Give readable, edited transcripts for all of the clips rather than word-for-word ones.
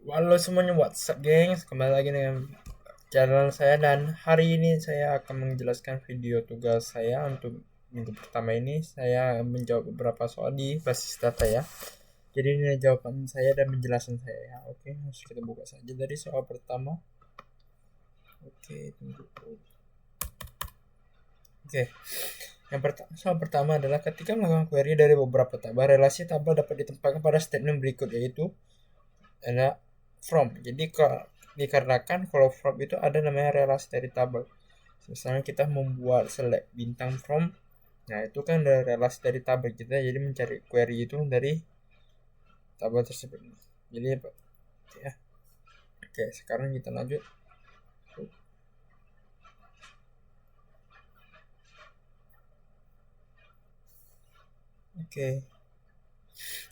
Halo semuanya, what's up gengs? Kembali lagi dengan channel saya, dan hari ini saya akan menjelaskan video tugas saya untuk minggu pertama ini. Saya menjawab beberapa soal di basis data ya. Jadi ini jawaban saya dan penjelasan saya ya. Oke, langsung kita buka saja dari soal pertama. Oke, tunggu. Oke. Soal pertama adalah ketika melakukan query dari beberapa tabel, relasi tabel dapat ditempatkan pada statement berikut, yaitu ada from. Jadi dikarenakan kalau from itu ada namanya relasi dari tabel. Misalnya kita membuat select bintang from, nah itu kan dari relasi dari tabel kita, jadi mencari query itu dari tabel tersebut. Jadi ya. Oke, sekarang kita lanjut. Oke.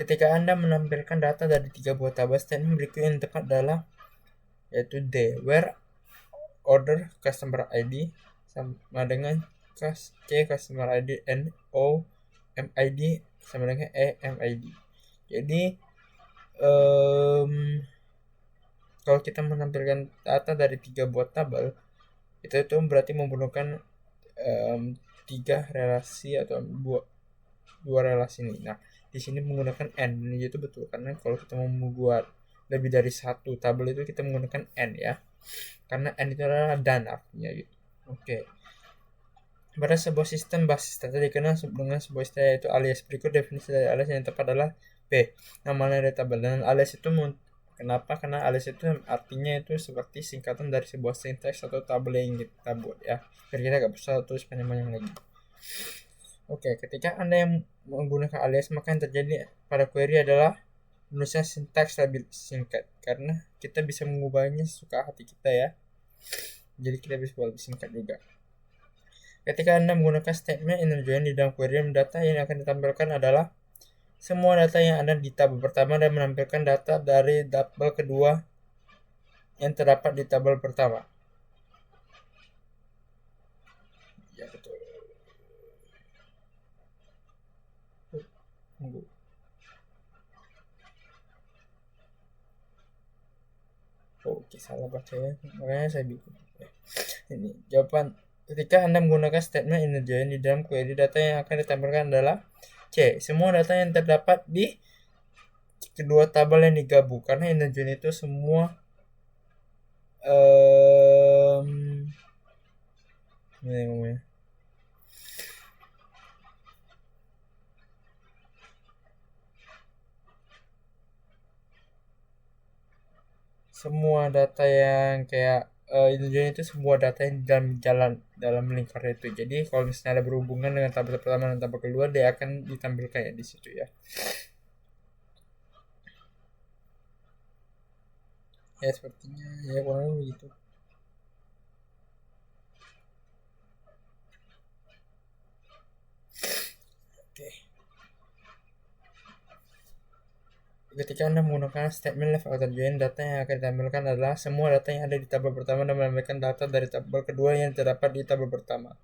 Ketika Anda menampilkan data dari 3 buah tabel, statement berikut yang tepat adalah yaitu D, where order customer ID sama dengan C customer ID and O MID sama dengan E MID. Jadi kalau kita menampilkan data dari 3 buah tabel, itu berarti menggunakan 3 relasi atau dua relasi ini. Nah, di sini menggunakan n, ini itu betul karena kalau kita mau membuat lebih dari satu tabel itu kita menggunakan n ya, karena n itu adalah dan artinya gitu. Oke. Pada sebuah sistem basis data dikenal dengan sebuah istilah, yaitu alias. Berikut definisi dari alias yang tepat adalah P, nama dari tabel. Dan alias itu kenapa? Karena alias itu artinya itu seperti singkatan dari sebuah sinteks atau tabel yang kita buat ya. Biar kita nggak usah tulis panjang-panjang lagi. Oke, ketika Anda yang menggunakan alias, maka yang terjadi pada query adalah menulisnya sintaks lebih singkat, karena kita bisa mengubahnya sesuka hati kita ya. Jadi kita bisa buat lebih singkat juga. Ketika Anda menggunakan statement inner join di dalam query, data yang akan ditampilkan adalah semua data yang ada di tabel pertama dan menampilkan data dari tabel kedua yang terdapat di tabel pertama. Ya, betul. Tunggu. Oke, salah baca ya. Makanya saya bikin. Ini jawaban. Ketika Anda menggunakan statement inner join di dalam query, data yang akan ditampilkan adalah C, semua data yang terdapat di kedua tabel yang digabung, karena inner join itu semua ini ngomongnya. Semua data yang kayak intinya itu semua data yang dalam lingkar itu. Jadi kalau misalnya ada berhubungan dengan tabel pertama dan tabel kedua, dia akan ditampilkan ya di situ ya. Ya sepertinya ya kurang lebih begitu. Oke. Ketika Anda menggunakan statement left outer join, data yang akan ditampilkan adalah semua data yang ada di tabel pertama dan menampilkan data dari tabel kedua yang terdapat di tabel pertama.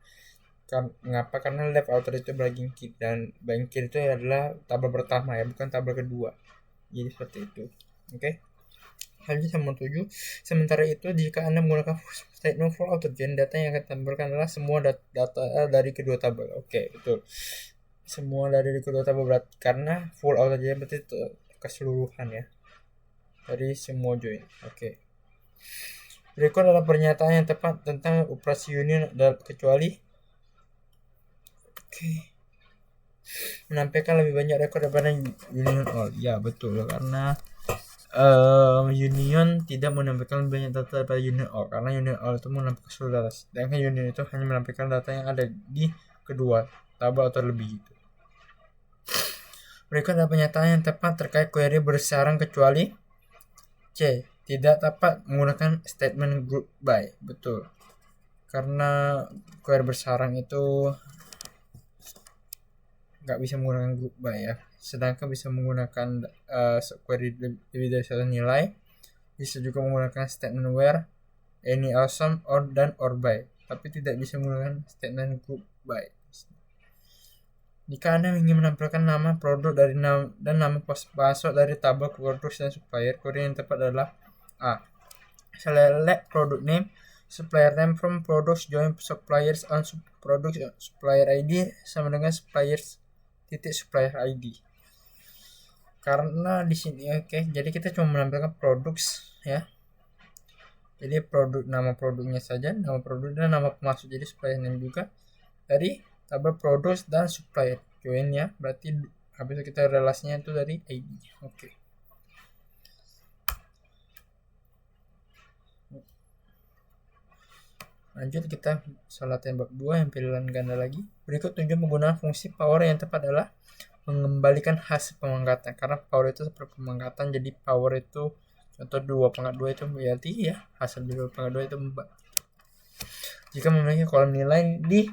Mengapa? Karena left outer itu bagian kiri, dan bagian kiri itu adalah tabel pertama ya, bukan tabel kedua. Jadi seperti itu. Oke. Hanya sama 7. Sementara itu, jika Anda menggunakan statement full outer join, data yang akan ditampilkan adalah semua data dari kedua tabel. Oke, betul. Semua dari kedua tabel berarti karena full outer join berarti keseluruhan ya, dari semua join. Oke. Berikut adalah pernyataan yang tepat tentang operasi union kecuali menampilkan lebih banyak rekor daripada union all. Ya betul, karena union tidak menampilkan lebih banyak data daripada union all, karena union all itu menampilkan seluruh data, sedangkan union itu hanya menampilkan data yang ada di kedua tabel atau lebih gitu. Berikut adalah pernyataan yang tepat terkait query bersarang kecuali C, tidak dapat menggunakan statement group by. Betul, karena query bersarang itu nggak bisa menggunakan group by ya, sedangkan bisa menggunakan query lebih dari satu nilai. Bisa juga menggunakan statement where, any, awesome, or, dan, or by, tapi tidak bisa menggunakan statement group by. Jika Anda ingin menampilkan nama produk dan nama masuk dari tabel produk dan supplier, kode yang tepat adalah A. Select product name, supplier name from products join suppliers on product supplier ID sama dengan suppliers titik supplier ID. Karena di sini jadi kita cuma menampilkan products ya. Jadi nama produknya saja, nama produk dan nama pemasok, jadi supplier name juga dari tabel produk dan supplier join ya, berarti habis itu kita relasinya itu dari ID. Lanjut kita salah tembak 2 yang pilihan ganda lagi. Berikut tunjuk menggunakan fungsi power yang tepat adalah mengembalikan hasil pemangkatan, karena power itu seperti pemangkatan, jadi power itu contoh 2/2 itu berarti ya hasil 2/2 itu 4. Jika memiliki kolom nilai di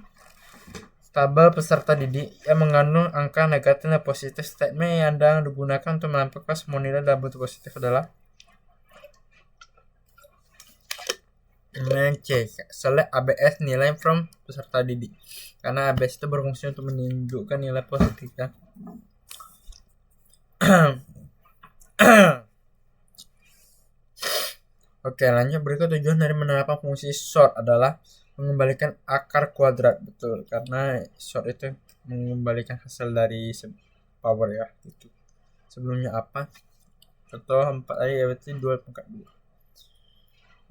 tabel peserta didik yang mengandung angka negatif dan positif, statement yang Anda digunakan untuk menampilkan semua nilai dalam bentuk positif adalah C. Select ABS nilai from peserta didik, karena ABS itu berfungsi untuk menunjukkan nilai positif kan. Oke, lanjut. Berikut tujuan dari menerapkan fungsi sort adalah mengembalikan akar kuadrat, betul, karena sort itu mengembalikan hasil dari power ya, itu sebelumnya apa, contoh 4 tadi berarti 2/2.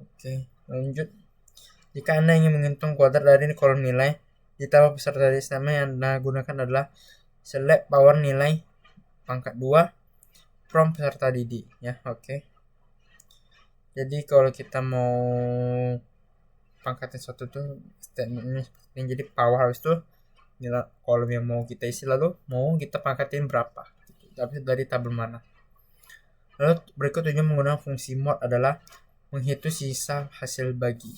Oke, lanjut. Jika Anda ingin menghitung kuadrat dari kolom nilai di tabel peserta didik, yang Anda gunakan adalah select power nilai pangkat 2 from peserta didik ya. Jadi kalau kita mau pangkatin satu tuh statementnya seperti ini, jadi power habis itu nilai kolom yang mau kita isi, lalu mau kita pangkatin berapa gitu, tapi dari tabel mana. Lalu berikut tujuan menggunakan fungsi mod adalah menghitung sisa hasil bagi,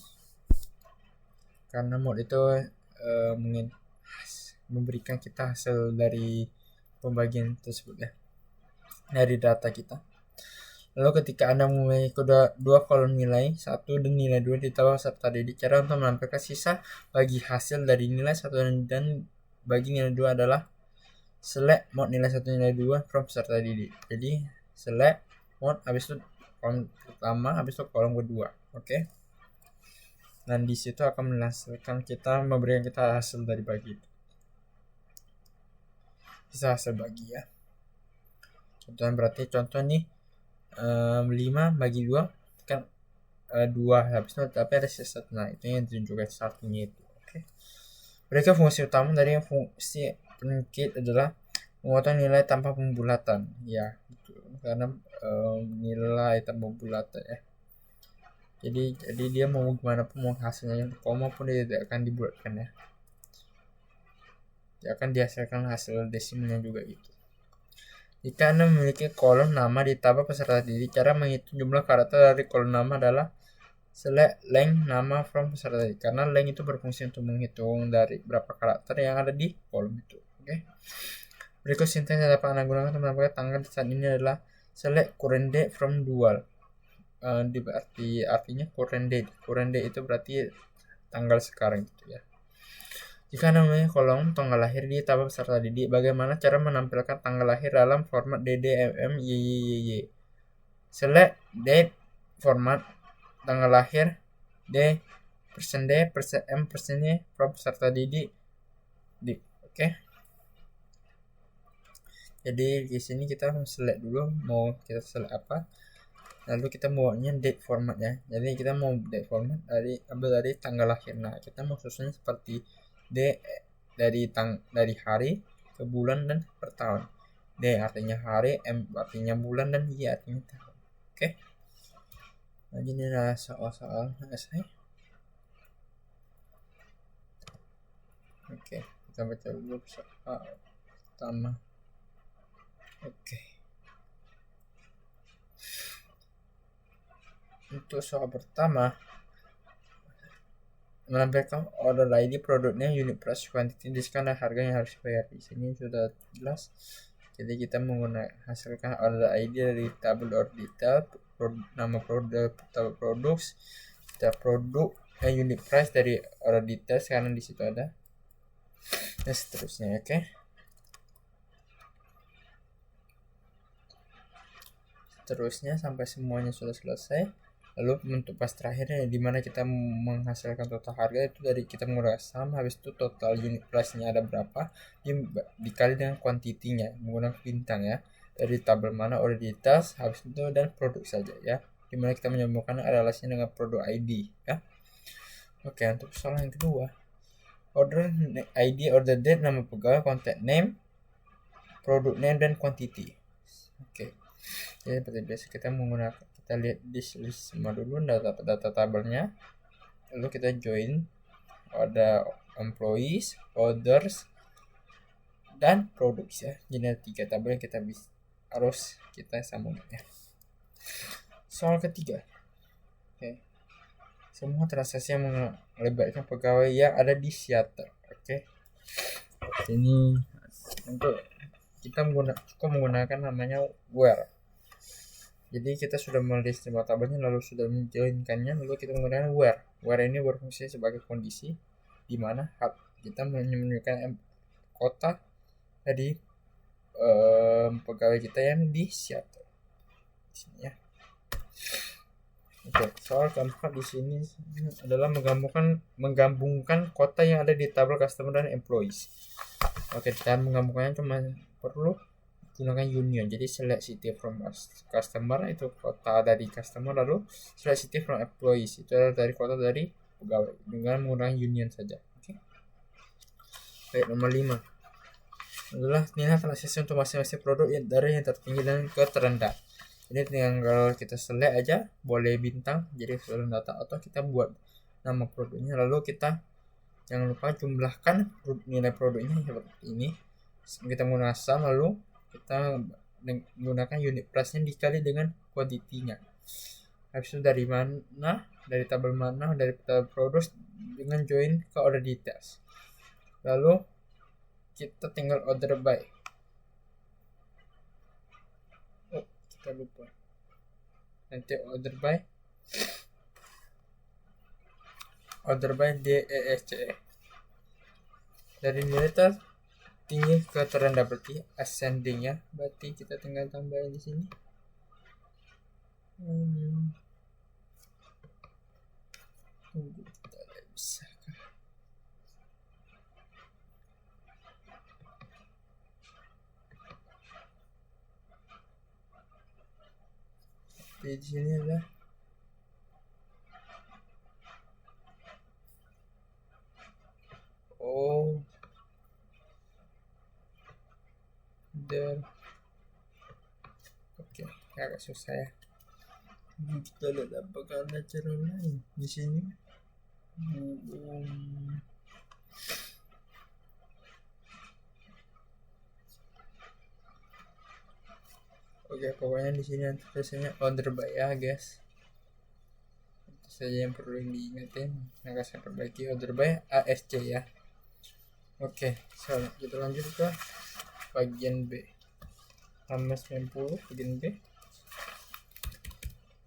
karena mod itu memberikan kita hasil dari pembagian tersebut ya, dari data kita. Lalu ketika Anda memiliki dua kolom nilai 1 dan nilai 2 di tabel peserta didik, cara untuk menampilkan sisa bagi hasil dari nilai 1 dan bagi nilai 2 adalah select mod nilai 1 nilai 2 from peserta didik. Jadi select mod habis itu kolom pertama, habis itu kolom kedua. Dan di situ akan menghasilkan memberikan kita hasil dari bagi itu. Sisa hasil bagi ya. Contohnya berarti contoh nih 5 bagi 2 kan 2, habis itu tapi ada sisa 1. Nah, itu yang ditunjukkan satunya itu. Berikut fungsi utama dari fungsi penyingkit adalah memotong nilai tanpa pembulatan ya, gitu. Karena nilai tanpa pembulatan ya. Jadi dia mau gimana pun mau hasilnya koma pun dia tidak akan dibulatkan ya. Dia akan dihasilkan hasil desimalnya juga gitu. Jika Anda memiliki kolom nama di tabel peserta didik, cara menghitung jumlah karakter dari kolom nama adalah select length nama from peserta didik, karena length itu berfungsi untuk menghitung dari berapa karakter yang ada di kolom itu. Berikut sintaks yang dapat Anda gunakan untuk menambahkan tanggal saat ini adalah select current date from dual. Artinya current date itu berarti tanggal sekarang gitu ya. Jika Anda memiliki kolom tanggal lahir di tabel peserta didik, bagaimana cara menampilkan tanggal lahir dalam format DDMMYYY? Select date format tanggal lahir D %M %Y from peserta didik D. Jadi di sini kita select dulu mau kita select apa, lalu kita maunya date format ya. Jadi kita mau date format ambil dari tanggal lahir. Nah, kita mau susunnya seperti D dari hari ke bulan dan per tahun. D artinya hari, M artinya bulan, dan Y artinya tahun. Nah, ini adalah soal-soal esai. Kita baca dulu soal pertama. Untuk soal pertama, menampilkan order ID, produknya, unit price, quantity, diskon, dan harga yang harus dibayar. Di sini sudah jelas. Jadi kita hasilkan order ID dari tabel order detail, nama produk, tabel produk, kita produk, unit price dari order detail karena di situ ada, dan seterusnya. Terusnya sampai semuanya sudah selesai. Lalu untuk pas terakhirnya di mana kita menghasilkan total harga itu dari kita menggunakan sum, habis itu total unit price-nya ada berapa dikali dengan kuantitinya menggunakan bintang ya, dari tabel mana order details, habis itu dan produk saja ya, dimana kita menyambungkan relasinya dengan produk ID ya. Oke, untuk soal yang kedua, order ID, order date, nama pegawai, contact name, product name, dan quantity. Oke, jadi seperti biasa kita menggunakan, kita lihat di list semua dulu data tabelnya, lalu kita join ada employees, orders, dan products ya. Jadi ada 3 tabel yang kita harus kita sambungkan ya. Soal ketiga, oke, semua transaksi yang melibatkan pegawai yang ada di Seattle. Oke, ini untuk kita cukup menggunakan namanya where. Jadi kita sudah menulis semua tabelnya lalu sudah menjoinkannya, lalu kita menggunakan where. Where ini berfungsi sebagai kondisi di mana kita menunjukkan kota dari pegawai kita yang di Seattle. Di sini ya. Oke, soal keempat di sini adalah menggabungkan kota yang ada di tabel customer dan employees. Oke, dan menggabungkannya cuma perlu gunakan union. Jadi select city from customer itu kota dari customer, lalu select city from employees itu adalah dari kota dari pegawai dengan menggunakan union saja. Oke. Baik, nomor 5 adalah nilai transaksi untuk masing-masing produk dari yang tertinggi dan ke terendah. Ini tinggal kita select aja, boleh bintang jadi seluruh data, atau kita buat nama produknya, lalu kita jangan lupa jumlahkan nilai produknya seperti ini. Kita menggunakan sum, lalu kita menggunakan unit price-nya dikali dengan kuantitinya. Habis itu dari mana, dari tabel mana, dari tabel produk dengan join ke order details. Lalu kita tinggal order by. Oh, kita lupa. Nanti order by DESCE. Dari nilai tinggi ke terendah berarti ascending ya, berarti kita tinggal tambahin di sini. Tunggu, kita bisa kah? Di sini adalah oke, agak susah ya. Kita lihat apakah ada cara lain di sini. Oke, pokoknya di sini nanti tulisannya order by ya guys. Itu saja yang perlu diingatin. Nah, saya perbaiki order by ASC ya. Oke, so kita lanjut ke bagian B. Halaman 90 bagian B.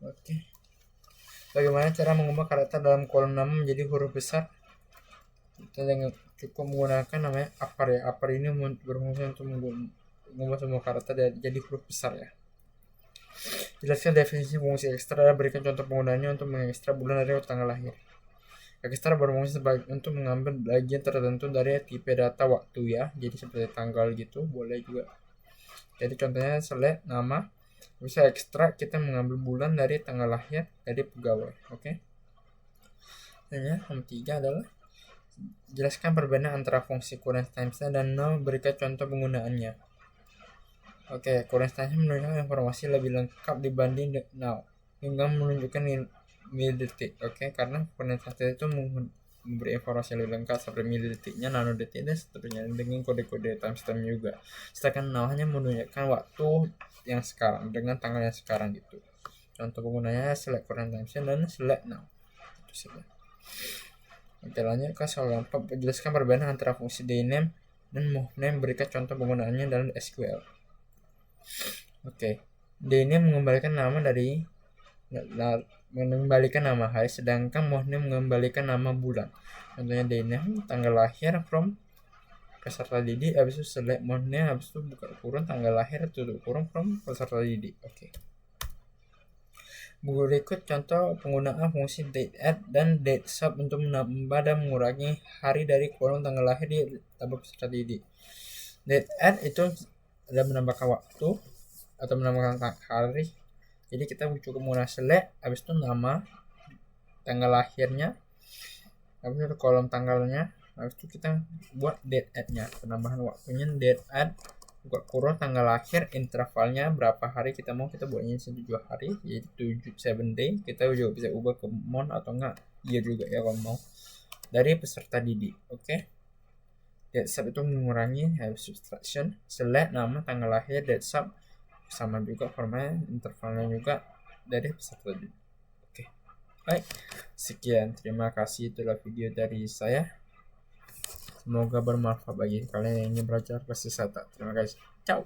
Oke. Bagaimana cara mengubah karakter dalam kolom nama menjadi huruf besar? Kita dengan cukup menggunakan namanya upper ya. Upper ini berfungsi untuk mengubah semua karakter jadi huruf besar ya. Jelaskan definisi fungsi ekstra, berikan contoh penggunaannya untuk mengekstra bulan dari tanggal lahir. Ekstra berfungsi untuk mengambil bagian tertentu dari tipe data waktu ya. Jadi seperti tanggal gitu, boleh juga. Jadi contohnya select nama, bisa ekstrak kita mengambil bulan dari tanggal lahir dari pegawai. Oke. Dan nomor 3 adalah jelaskan perbedaan antara fungsi current times dan now, berikan contoh penggunaannya. Oke, current times menunjukkan informasi lebih lengkap dibanding now dengan menunjukkan milidetik. Oke, karena current times itu memberi informasi lebih lengkap seperti milidetiknya, nanodetiknya, seterusnya dengan kode-kode timestamp juga. Sedangkan now hanya menunjukkan waktu yang sekarang dengan tanggal yang sekarang gitu. Contoh penggunanya select current times dan select now. Itu saja. Oke, lanjut ke soal 4. Jelaskan perbedaan antara fungsi dname dan movname, berikan contoh penggunaannya dalam SQL. Oke, dname mengembalikan nama dari hari, sedangkan movname mengembalikan nama bulan. Contohnya dname tanggal lahir from peserta didik, habis itu select movname, habis itu buka kurung tanggal lahir tutup kurung from peserta didik. Oke. Berikut contoh penggunaan fungsi date add dan date sub untuk menambah dan mengurangi hari dari kolom tanggal lahir di tabel peserta didik. Date add itu adalah menambahkan waktu atau menambahkan hari. Jadi kita cukup menggunakan select, habis itu nama, tanggal lahirnya, habis itu kolom tanggalnya, habis itu kita buat date add-nya, penambahan waktunya date add, buka kurung tanggal lahir, intervalnya berapa hari kita mau, kita buatnya 7 hari, yaitu 7 day. Kita juga bisa ubah ke month atau enggak year juga ya kalau mau, dari peserta didik. Oke. Date sub itu mengurangi subtraction, select nama, tanggal lahir, date sub sama juga formatnya, intervalnya juga dari peserta didik. Oke. Baik, sekian, terima kasih, itulah video dari saya. Semoga bermanfaat bagi kalian yang ingin belajar bahasa isyarat. Terima kasih. Ciao.